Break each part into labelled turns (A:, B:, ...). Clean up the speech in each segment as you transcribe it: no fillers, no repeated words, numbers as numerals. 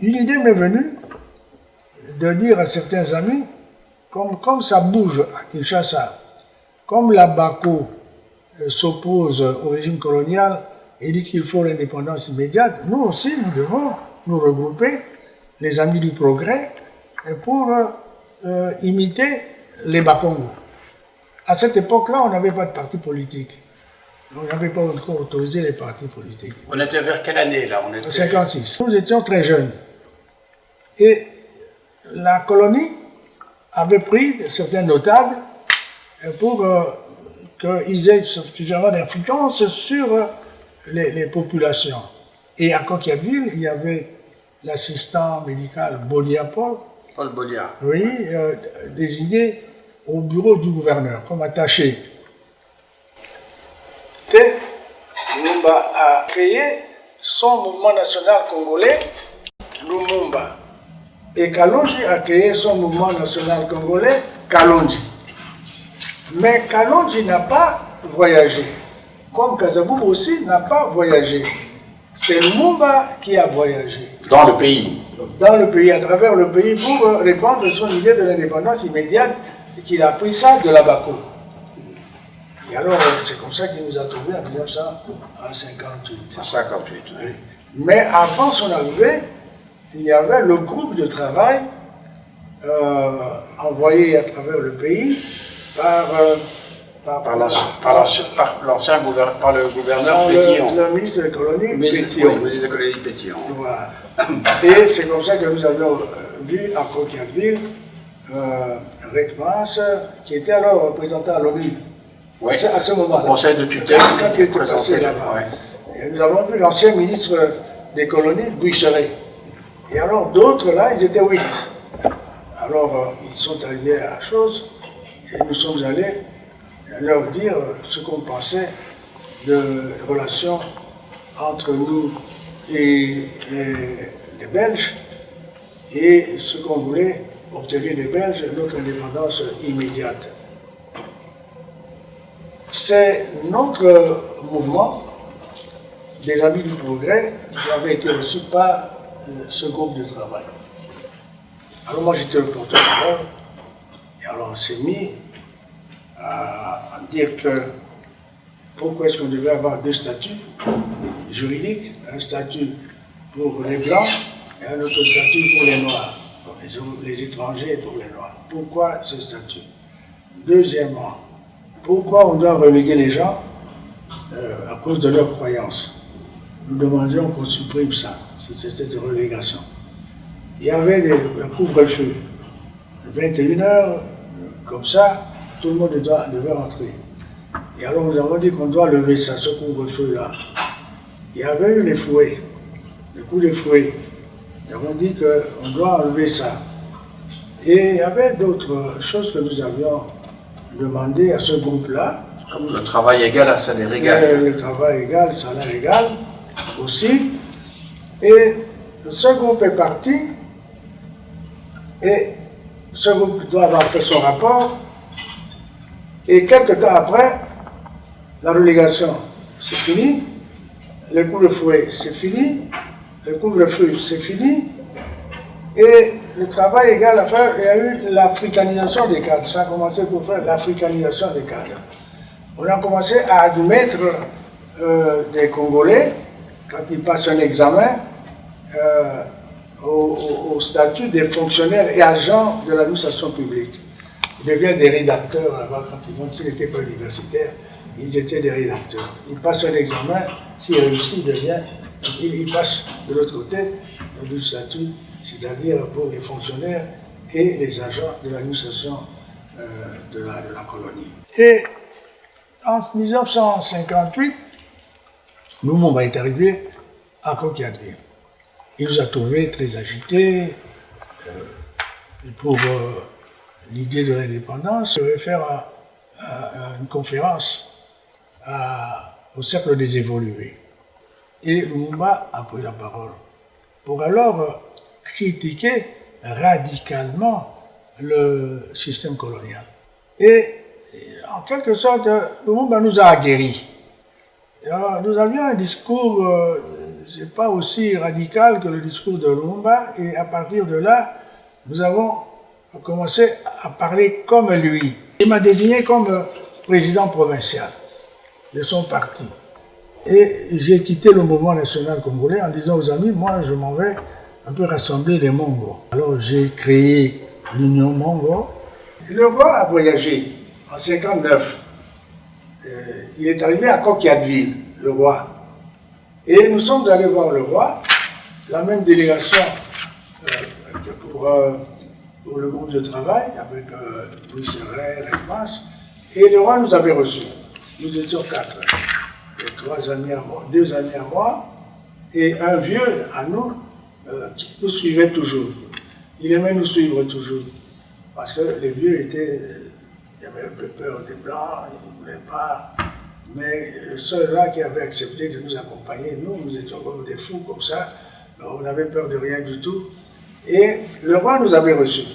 A: une idée m'est venue de dire à certains amis, comme ça bouge à Kinshasa, comme la BACO s'oppose au régime colonial et dit qu'il faut l'indépendance immédiate, nous aussi, nous devons nous regrouper, les amis du progrès, pour imiter les Bakongo. À cette époque-là, on n'avait pas de parti politique. On n'avait pas encore autorisé les partis politiques.
B: On était vers quelle année, là?
A: En 56. Nous étions très jeunes. Et la colonie avait pris certains notables pour qu'ils aient suffisamment d'influence sur les populations. Et à Coquilhaville, il y avait l'assistant médical Bolia Paul.
B: Paul Bolia.
A: Oui, désigné au bureau du gouverneur comme attaché. Lumumba a créé son mouvement national congolais, Lumumba. Et Kalonji a créé son mouvement national congolais, Kalonji. Mais Kalonji n'a pas voyagé, comme Kasavubu aussi n'a pas voyagé. C'est Lumumba qui a voyagé.
B: Dans le pays?
A: Dans le pays, à travers le pays, pour répandre son idée de l'indépendance immédiate, qu'il a pris ça de la BACO. Et alors, c'est comme ça qu'il nous a trouvés en 1958.
B: En 58, oui.
A: Mais avant son arrivée, il y avait le groupe de travail envoyé à travers le pays par
B: le gouverneur Pétillon.
A: Le ministre des colonies Pétillon.
B: Oui, le ministre des colonies Pétillon.
A: Voilà. Et c'est comme ça que nous avions vu à Coquilhaville Rekmans, qui était alors représenté à l'ONU.
B: Oui,
A: à ce moment-là.
B: Au conseil de tutelle.
A: Quand il était passé là-bas. Ouais. Et nous avons vu l'ancien ministre des colonies, Buisseret. Et alors d'autres là, ils étaient 8. Alors ils sont arrivés à la chose et nous sommes allés leur dire ce qu'on pensait de relations entre nous et les Belges et ce qu'on voulait obtenir des Belges, notre indépendance immédiate. C'est notre mouvement des Amis du Progrès qui avait été reçu par ce groupe de travail. Alors moi j'étais le porte-parole et alors on s'est mis à dire que pourquoi est-ce qu'on devait avoir deux statuts juridiques, un statut pour les Blancs et un autre statut pour les Noirs, pour les étrangers et pour les Noirs. Pourquoi ce statut? Deuxièmement, pourquoi on doit reléguer les gens à cause de leurs croyances? Nous demandions qu'on supprime ça, cette relégation. Il y avait un couvre-feu, 21h, comme ça, tout le monde devait rentrer. Et alors nous avons dit qu'on doit lever ça, ce couvre-feu-là. Il y avait eu les fouets, les coups de fouet. Nous avons dit qu'on doit enlever ça. Et il y avait d'autres choses que nous avions demandé à ce groupe-là.
B: Comme le travail égal à salaire égal.
A: Le travail égal, salaire égal aussi. Et ce groupe est parti. Et ce groupe doit avoir fait son rapport. Et quelques temps après, la relégation, c'est fini. Le couvre-feu, c'est fini. Le couvre-feu, c'est fini. Et le travail égal à faire, il y a eu l'africanisation des cadres. Ça a commencé pour faire l'africanisation des cadres. On a commencé à admettre des Congolais, quand ils passent un examen, au statut des fonctionnaires et agents de l'administration publique. Ils deviennent des rédacteurs là-bas quand ils vont, s'ils n'étaient pas universitaires, ils étaient des rédacteurs. Ils passent un examen, s'ils réussissent, ils passent de l'autre côté du statut, c'est-à-dire pour les fonctionnaires et les agents de l'administration de la colonie. Et en 1958, Lumumba est arrivé à Coquilhaville. Il nous a trouvés très agités pour l'idée de l'indépendance. Il devait faire une conférence au Cercle des Évolués. Et Lumumba a pris la parole pour alors critiquer radicalement le système colonial. Et en quelque sorte, Lumumba nous a aguerris. Alors, nous avions un discours c'est pas aussi radical que le discours de Lumumba, et à partir de là, nous avons commencé à parler comme lui. Il m'a désigné comme président provincial de son parti. Et j'ai quitté le mouvement national congolais en disant aux amis, moi je m'en vais un peu rassembler les Mongos. Alors j'ai créé l'Union Mongo. Le roi a voyagé en 1959. Il est arrivé à Coquilhatville, le roi. Et nous sommes allés voir le roi, la même délégation que pour le groupe de travail, avec Louis Serret, Rekmas. Et le roi nous avait reçus. Nous étions 4. Et 3 amis à moi, 2 amis à moi, et un vieux à nous, qui nous suivait toujours. Il aimait nous suivre toujours. Parce que les vieux étaient, il avait un peu peur des Blancs, ils ne voulaient pas. Mais le seul là qui avait accepté de nous accompagner, nous étions comme des fous comme ça. Alors, on n'avait peur de rien du tout. Et le roi nous avait reçus.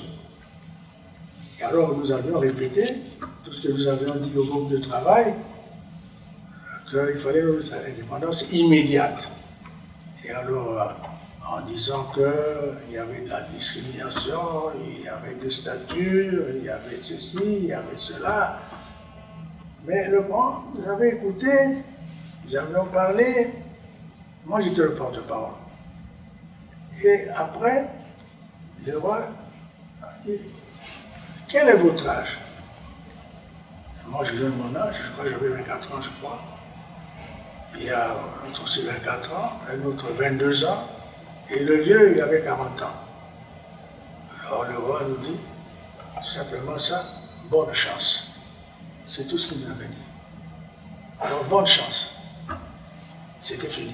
A: Et alors nous avions répété tout ce que nous avions dit au groupe de travail, qu'il fallait notre indépendance immédiate. Et alors, en disant qu'il y avait de la discrimination, il y avait de statut, il y avait ceci, il y avait cela. Mais le roi nous avait écouté, nous avions parlé, moi j'étais le porte-parole. Et après, le roi a dit, quel est votre âge? Moi je donne mon âge, je crois que j'avais 24 ans, je crois. Il y a un autre aussi 24 ans, un autre 22 ans, et le vieux il avait 40 ans. Alors le roi nous dit, tout simplement ça, bonne chance. C'est tout ce qu'il nous avait dit. Alors, bonne chance. C'était fini.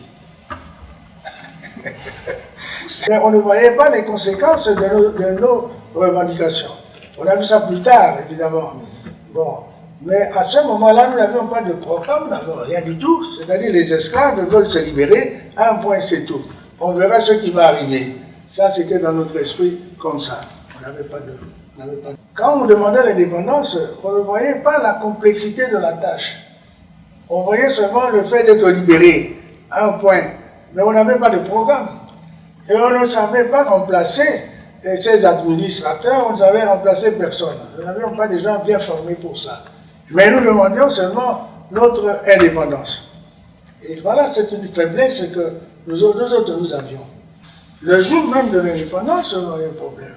A: Mais on ne voyait pas les conséquences de nos revendications. On a vu ça plus tard, évidemment. Bon. Mais à ce moment-là, nous n'avions pas de programme, nous n'avions rien du tout. C'est-à-dire, les esclaves veulent se libérer, un point, c'est tout. On verra ce qui va arriver. Ça, c'était dans notre esprit comme ça. On n'avait pas de... Quand on demandait l'indépendance, on ne voyait pas la complexité de la tâche. On voyait seulement le fait d'être libéré, un point. Mais on n'avait pas de programme. Et on ne savait pas remplacer ces administrateurs, on ne savait remplacer personne. Nous n'avions pas des gens bien formés pour ça. Mais nous demandions seulement notre indépendance. Et voilà, c'est une faiblesse que nous autres nous avions. Le jour même de l'indépendance, on avait un problème.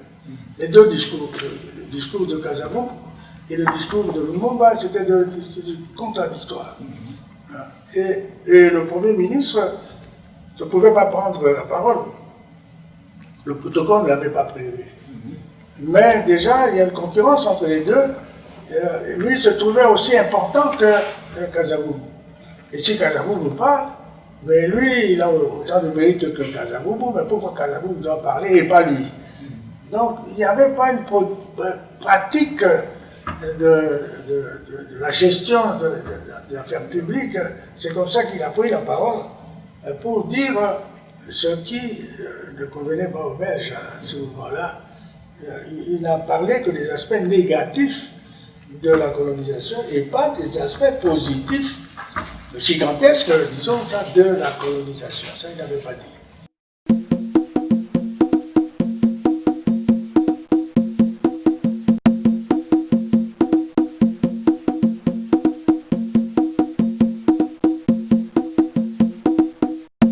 A: Les deux discours, le discours de Kasavubu et le discours de Lumumba, c'était contradictoire. Et le Premier ministre ne pouvait pas prendre la parole. Le protocole ne l'avait pas prévu. Mais déjà, il y a une concurrence entre les deux. Lui se trouvait aussi important que Kasavubu. Et si Kasavubu parle, mais lui, il a autant de mérite que Kasavubu, mais pourquoi Kasavubu doit parler et pas lui? Donc, il n'y avait pas une pratique de la gestion de l'affaire publique. C'est comme ça qu'il a pris la parole pour dire ce qui ne convenait pas aux Belges à ce moment-là. Il n'a parlé que des aspects négatifs de la colonisation et pas des aspects positifs, gigantesques, disons ça, de la colonisation. Ça, il n'avait pas dit.